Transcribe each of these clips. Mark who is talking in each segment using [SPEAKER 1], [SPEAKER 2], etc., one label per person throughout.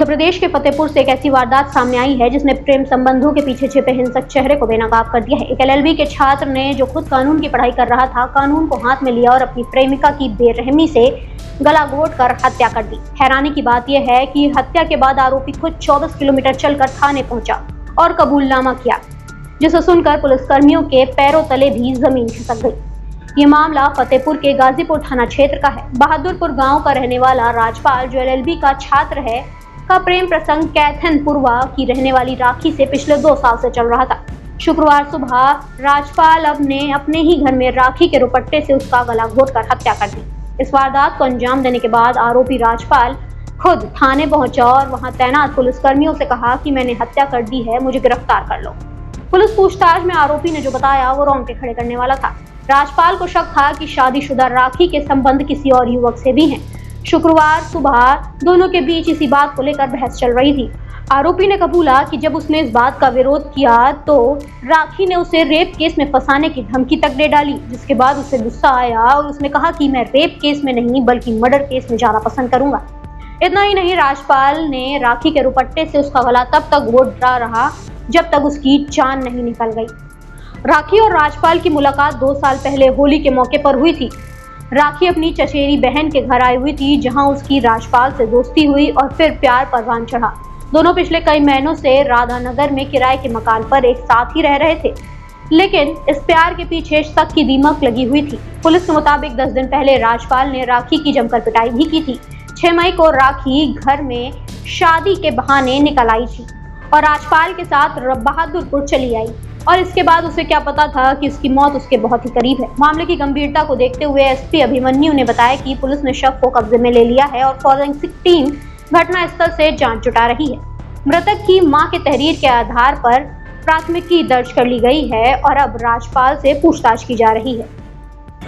[SPEAKER 1] उत्तर प्रदेश के फतेहपुर से एक ऐसी वारदात सामने आई है जिसने प्रेम संबंधों के पीछे छिपे हिंसक चेहरे को बेनकाब कर दिया है। एक एलएलबी के छात्र ने, जो खुद कानून की पढ़ाई कर रहा था, कानून को हाथ में लिया और अपनी प्रेमिका की बेरहमी से गला घोट कर हत्या कर दी। हैरानी की बात यह है कि हत्या के बाद आरोपी खुद 24 किलोमीटर चलकर थाने पहुंचा और कबूलनामा किया, जिसे सुनकर पुलिसकर्मियों के पैरों तले भी जमीन खिसक गई। ये मामला फतेहपुर के गाजीपुर थाना क्षेत्र का है। बहादुरपुर गांव का रहने वाला राजपाल, जो एलएलबी का छात्र है, का प्रेम प्रसंग कैथनपुरवा की रहने वाली राखी से पिछले 2 साल से चल रहा था। शुक्रवार सुबह राजपाल ने अपने ही घर में राखी के रुपट्टे से उसका गला घोटकर हत्या कर दी। इस वारदात को अंजाम देने के बाद आरोपी राजपाल खुद थाने पहुंचा और वहां तैनात पुलिसकर्मियों से कहा कि मैंने हत्या कर दी है, मुझे गिरफ्तार कर लो। पुलिस पूछताछ में आरोपी ने जो बताया वो रोंगटे खड़े करने वाला था। राजपाल को शक था कि शादीशुदा राखी के संबंध किसी और युवक से भी हैं। शुक्रवार सुबह दोनों के बीच इसी बात को लेकर बहस चल रही थी। आरोपी ने कबूला कि जब उसने इस बात का विरोध किया तो राखी ने उसे रेप केस में फंसाने की धमकी तक दे डाली, जिसके बाद उसे गुस्सा आया और उसने कहा कि मैं रेप केस में नहीं बल्कि मर्डर केस में जाना पसंद करूंगा। इतना ही नहीं, राजपाल ने राखी के रुपट्टे से उसका गला तब तक घोटा रहा जब तक उसकी जान नहीं निकल गई। राखी और राजपाल की मुलाकात 2 साल पहले होली के मौके पर हुई थी। राखी अपनी चचेरी बहन के घर आई हुई थी, जहां उसकी राजपाल से दोस्ती हुई और फिर प्यार परवान चढ़ा। दोनों पिछले कई महीनों से राधानगर में किराए के मकान पर एक साथ ही रह रहे थे, लेकिन इस प्यार के पीछे शक की दीमक लगी हुई थी। पुलिस के मुताबिक 10 दिन पहले राजपाल ने राखी की जमकर पिटाई भी की थी। 6 मई को राखी घर में शादी के बहाने निकल आई थी और राजपाल के साथ बहादुरपुर चली आई, और इसके बाद उसे क्या पता था कि उसकी मौत उसके बहुत ही करीब है। मामले की गंभीरता को देखते हुए एसपी अभिमन्यु ने बताया कि पुलिस ने शव को कब्जे में ले लिया है और फॉरेंसिक टीम घटनास्थल से जांच जुटा रही है। मृतक की मां के तहरीर के आधार पर प्राथमिकी दर्ज कर ली गई है और अब राजपाल से पूछताछ की जा रही है।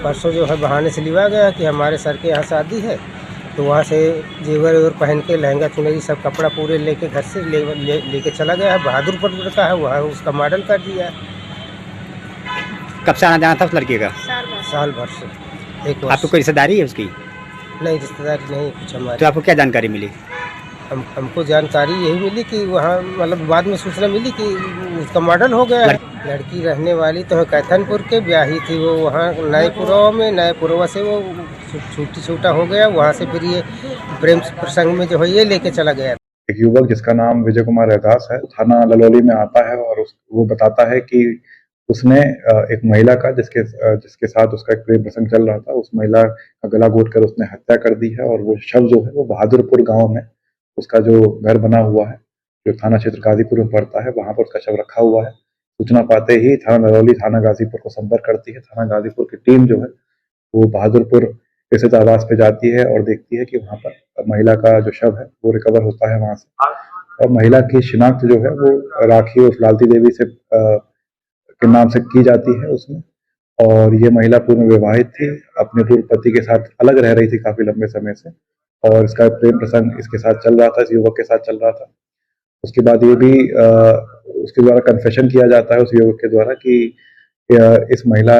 [SPEAKER 2] परसों जो है बहाने से लिया गया कि हमारे सर के यहाँ शादी है, तो वहाँ से जेवर वेवर पहन के लहंगा चुनरी सब कपड़ा पूरे लेके घर से लेके चला गया है। बहादुरपुर का है, वहाँ उसका मॉडल कर दिया है।
[SPEAKER 3] कब से आना जाना था उस लड़के का?
[SPEAKER 2] साल भर से। एक
[SPEAKER 3] आपको कोई रिश्तेदारी है उसकी?
[SPEAKER 2] नहीं, रिश्तेदारी नहीं कुछ हमारी।
[SPEAKER 3] तो आपको क्या जानकारी मिली?
[SPEAKER 2] हमको जानकारी यही मिली कि वहाँ मतलब बाद में सूचना मिली कि उसका मॉडल हो गया है। लड़की रहने वाली तो है कैथनपुर के, ब्याही थी वो वहाँ नएपुरवा में। नएपुरवा से वो छूटा हो गया, वहाँ से फिर ये प्रेम प्रसंग में जो है ये लेके चला गया।
[SPEAKER 4] एक युवक जिसका नाम विजय कुमार रैदास है, थाना ललौली में आता है और वो बताता है कि उसने एक महिला का जिसके साथ उसका एक प्रेम प्रसंग चल रहा था, उस महिला का गला घोट कर उसने हत्या कर दी है। और वो शव जो है वो बहादुरपुर गांव में उसका जो घर बना हुआ है, जो थाना क्षेत्र गाजीपुर में पड़ता है, वहां पर उसका शव रखा हुआ है। सूचना पाते ही थाना ललौली थाना गाजीपुर को संपर्क करती है। थाना गाजीपुर की टीम जो है वो बहादुरपुर स्थित आवास पे जाती है और देखती है कि वहां पर महिला का जो शव है वो रिकवर होता है वहां से। और महिला की शिनाख्त जो है वो राखी और लालती देवी से के नाम से की जाती है उसमें। और ये महिला पूर्व विवाहित थी, अपने पूर्व पति के साथ अलग रह रही थी काफी लंबे समय से, और इसका प्रेम प्रसंग इसके साथ चल रहा था, इस युवक के साथ चल रहा था। उसके बाद ये भी उसके द्वारा कन्फेशन किया जाता है उस युवक के द्वारा कि इस महिला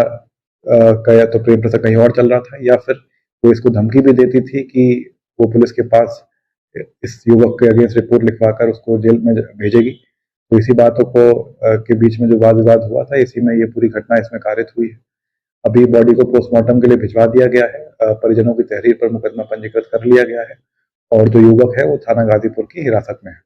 [SPEAKER 4] का या तो प्रेम प्रसंग कहीं और चल रहा था, या फिर वो इसको धमकी भी देती थी कि वो पुलिस के पास इस युवक के अगेंस्ट रिपोर्ट लिखवाकर उसको जेल में भेजेगी। तो इसी बातों को के बीच में जो वाद विवाद हुआ था, इसी में ये पूरी घटना इसमें कारित हुई है। अभी बॉडी को पोस्टमार्टम के लिए भिजवा दिया गया है। परिजनों की तहरीर पर मुकदमा पंजीकृत कर लिया गया है और जो युवक है वो थाना गाजीपुर की हिरासत में है।